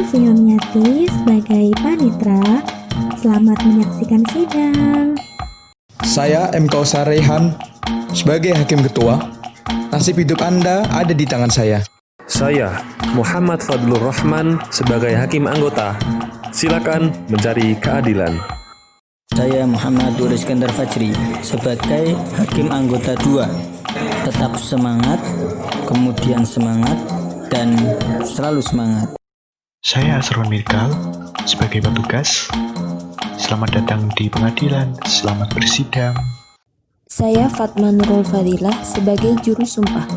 Fioniati sebagai panitera. Selamat menyaksikan sidang. Saya M. Kausar Rehan sebagai Hakim Ketua. Nasib hidup Anda ada di tangan saya. Saya, Muhammad Fadlur Rahman, sebagai Hakim Anggota. Silakan mencari keadilan. Saya Muhammad Nur Iskandar Fajri sebagai Hakim Anggota 2. Tetap semangat, kemudian semangat, dan selalu semangat. Saya Asron Mirkal sebagai petugas. Selamat datang di pengadilan, selamat bersidang. Saya Fatma Nurul Fadilah sebagai juru sumpah.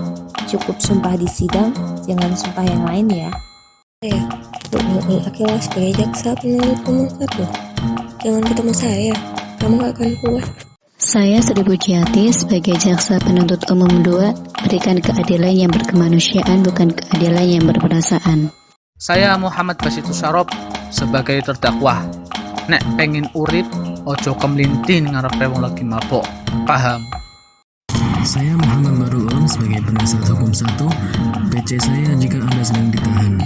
Cukup sumpah di sidang, jangan sumpah yang lain ya. Saya Nurul Akilah sebagai jaksa penuntut umum 1. Jangan ketemu saya, kamu gak akan puas. Saya Sri Pujiati sebagai jaksa penuntut umum 2, berikan keadilan yang berkemanusiaan, bukan keadilan yang berperasaan. Saya Muhammad Basitu Syarop sebagai terdakwa. Nek pengen urip, ojo kemlintin ngarepe wong lagi mabok. Paham? Saya Muhammad Marul Ulum sebagai penasihat hukum 1. PC saya jika Anda sedang ditahan.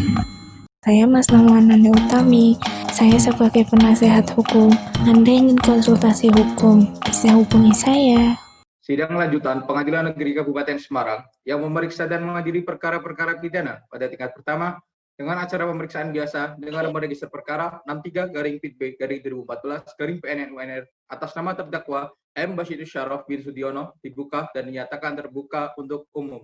Saya Mas Nawanani Utami. Saya sebagai penasehat hukum. Anda ingin konsultasi hukum, bisa hubungi saya. Sidang lanjutan Pengadilan Negeri Kabupaten Semarang yang memeriksa dan mengadili perkara-perkara pidana pada tingkat pertama dengan acara pemeriksaan biasa dengan nomor register perkara 63-PIB-2014-PNN-UNR atas nama terdakwa M. Basitu Syarop bin Sudiono dibuka dan dinyatakan terbuka untuk umum.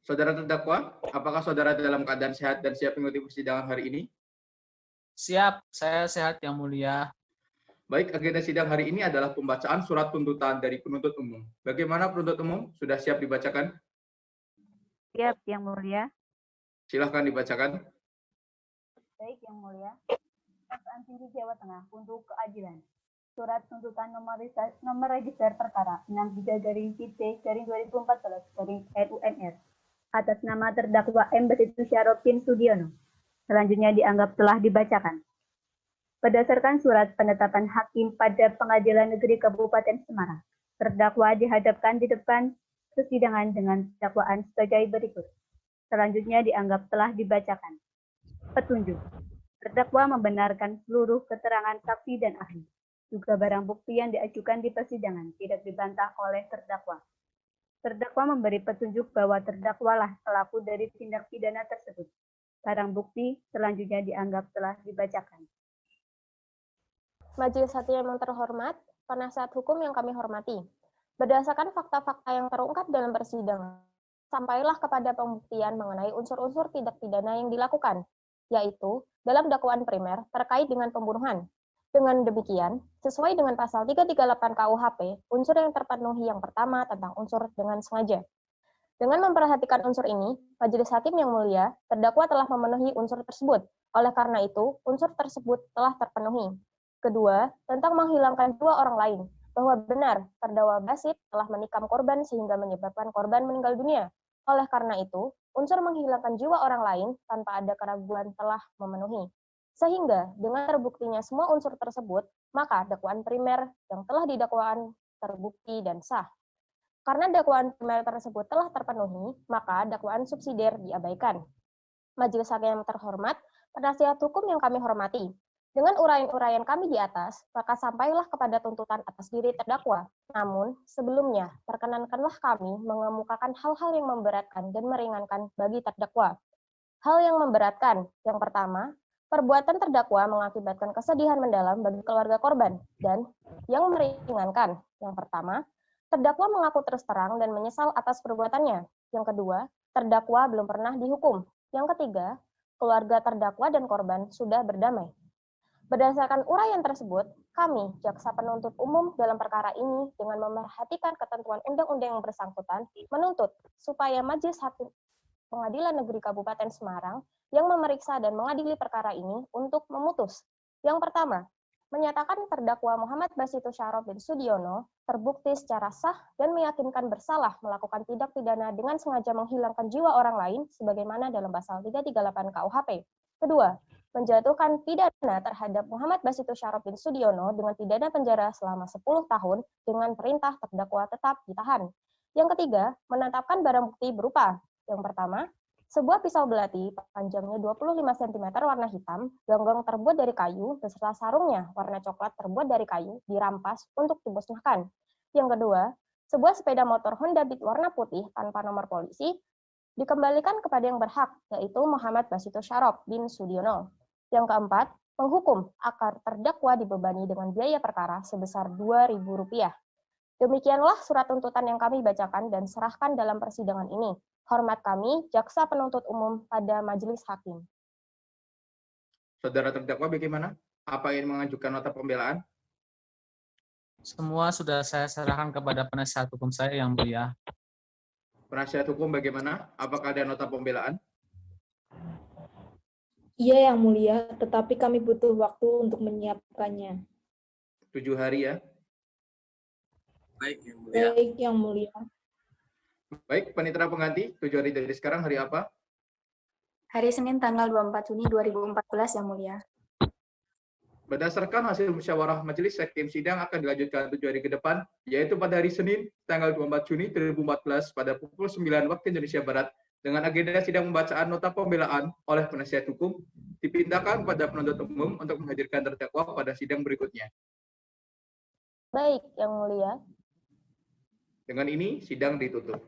Saudara terdakwa, apakah saudara dalam keadaan sehat dan siap mengikuti persidangan hari ini? Siap, saya sehat yang mulia. Baik, agenda sidang hari ini adalah pembacaan surat tuntutan dari penuntut umum. Bagaimana penuntut umum? Sudah siap dibacakan? Siap, yang mulia. Silahkan dibacakan. Baik, yang mulia. Kejaksaan Tinggi Jawa Tengah untuk keadilan. Surat tuntutan nomor register perkara 63-PT-2014-RUNR atas nama terdakwa M. Basitu Syarop bin Sudiono. Selanjutnya dianggap telah dibacakan. Berdasarkan surat penetapan hakim pada Pengadilan Negeri Kabupaten Semarang, terdakwa dihadapkan di depan persidangan dengan dakwaan sebagai berikut. Selanjutnya dianggap telah dibacakan. Petunjuk. Terdakwa membenarkan seluruh keterangan saksi dan ahli. Juga barang bukti yang diajukan di persidangan tidak dibantah oleh terdakwa. Terdakwa memberi petunjuk bahwa terdakwalah pelaku dari tindak pidana tersebut. Barang bukti selanjutnya dianggap telah dibacakan. Majelis Hakim yang terhormat, penasihat hukum yang kami hormati. Berdasarkan fakta-fakta yang terungkap dalam persidangan, sampailah kepada pembuktian mengenai unsur-unsur tindak pidana yang dilakukan, yaitu dalam dakwaan primer terkait dengan pembunuhan. Dengan demikian, sesuai dengan pasal 338 KUHP, unsur yang terpenuhi yang pertama tentang unsur dengan sengaja. Dengan memperhatikan unsur ini, Majelis Hakim yang mulia, terdakwa telah memenuhi unsur tersebut. Oleh karena itu, unsur tersebut telah terpenuhi. Kedua, tentang menghilangkan jiwa orang lain, bahwa benar terdakwa Basit telah menikam korban sehingga menyebabkan korban meninggal dunia. Oleh karena itu, unsur menghilangkan jiwa orang lain tanpa ada keraguan telah memenuhi. Sehingga dengan terbuktinya semua unsur tersebut, maka dakwaan primer yang telah didakwaan terbukti dan sah. Karena dakwaan primer tersebut telah terpenuhi, maka dakwaan subsidiar diabaikan. Majelis Hakim yang terhormat, penasihat hukum yang kami hormati, dengan uraian-uraian kami di atas, maka sampailah kepada tuntutan atas diri terdakwa. Namun, sebelumnya, perkenankanlah kami mengemukakan hal-hal yang memberatkan dan meringankan bagi terdakwa. Hal yang memberatkan, yang pertama, perbuatan terdakwa mengakibatkan kesedihan mendalam bagi keluarga korban, dan yang meringankan, yang pertama, terdakwa mengaku terus terang dan menyesal atas perbuatannya. Yang kedua, terdakwa belum pernah dihukum. Yang ketiga, keluarga terdakwa dan korban sudah berdamai. Berdasarkan uraian tersebut, kami, jaksa penuntut umum dalam perkara ini dengan memerhatikan ketentuan undang-undang yang bersangkutan, menuntut supaya Majelis Hakim Pengadilan Negeri Kabupaten Semarang yang memeriksa dan mengadili perkara ini untuk memutus. Yang pertama, menyatakan terdakwa Muhammad Basitu Syarop bin Sudiono terbukti secara sah dan meyakinkan bersalah melakukan tindak pidana dengan sengaja menghilangkan jiwa orang lain sebagaimana dalam pasal 338 KUHP. Kedua, menjatuhkan pidana terhadap Muhammad Basitu Syarop bin Sudiono dengan pidana penjara selama 10 tahun dengan perintah terdakwa tetap ditahan. Yang ketiga, menetapkan barang bukti berupa yang pertama, sebuah pisau belati panjangnya 25 cm warna hitam, genggam terbuat dari kayu, beserta sarungnya warna coklat terbuat dari kayu, dirampas untuk dimusnahkan. Yang kedua, sebuah sepeda motor Honda Beat warna putih tanpa nomor polisi, dikembalikan kepada yang berhak, yaitu Muhammad Basitu Syarop bin Sudiono. Yang keempat, menghukum agar terdakwa dibebani dengan biaya perkara sebesar Rp2.000. Demikianlah surat tuntutan yang kami bacakan dan serahkan dalam persidangan ini. Hormat kami, Jaksa Penuntut Umum pada Majelis Hakim. Saudara terdakwa bagaimana? Apa ingin mengajukan nota pembelaan? Semua sudah saya serahkan kepada penasihat hukum saya yang mulia. Penasihat hukum bagaimana? Apakah ada nota pembelaan? Iya yang mulia, tetapi kami butuh waktu untuk menyiapkannya. 7 hari ya. Baik, yang mulia. Baik yang mulia. Baik, panitera pengganti, 7 hari dari sekarang hari apa? Hari Senin tanggal 24 Juni 2014 yang mulia. Berdasarkan hasil musyawarah majelis hakim, sidang akan dilanjutkan 7 hari ke depan, yaitu pada hari Senin tanggal 24 Juni 2014 pada pukul 9 waktu Indonesia Barat, dengan agenda sidang pembacaan nota pembelaan oleh penasihat hukum, dipindahkan pada penuntut umum untuk menghadirkan terdakwa pada sidang berikutnya. Baik, yang mulia. Dengan ini, sidang ditutup.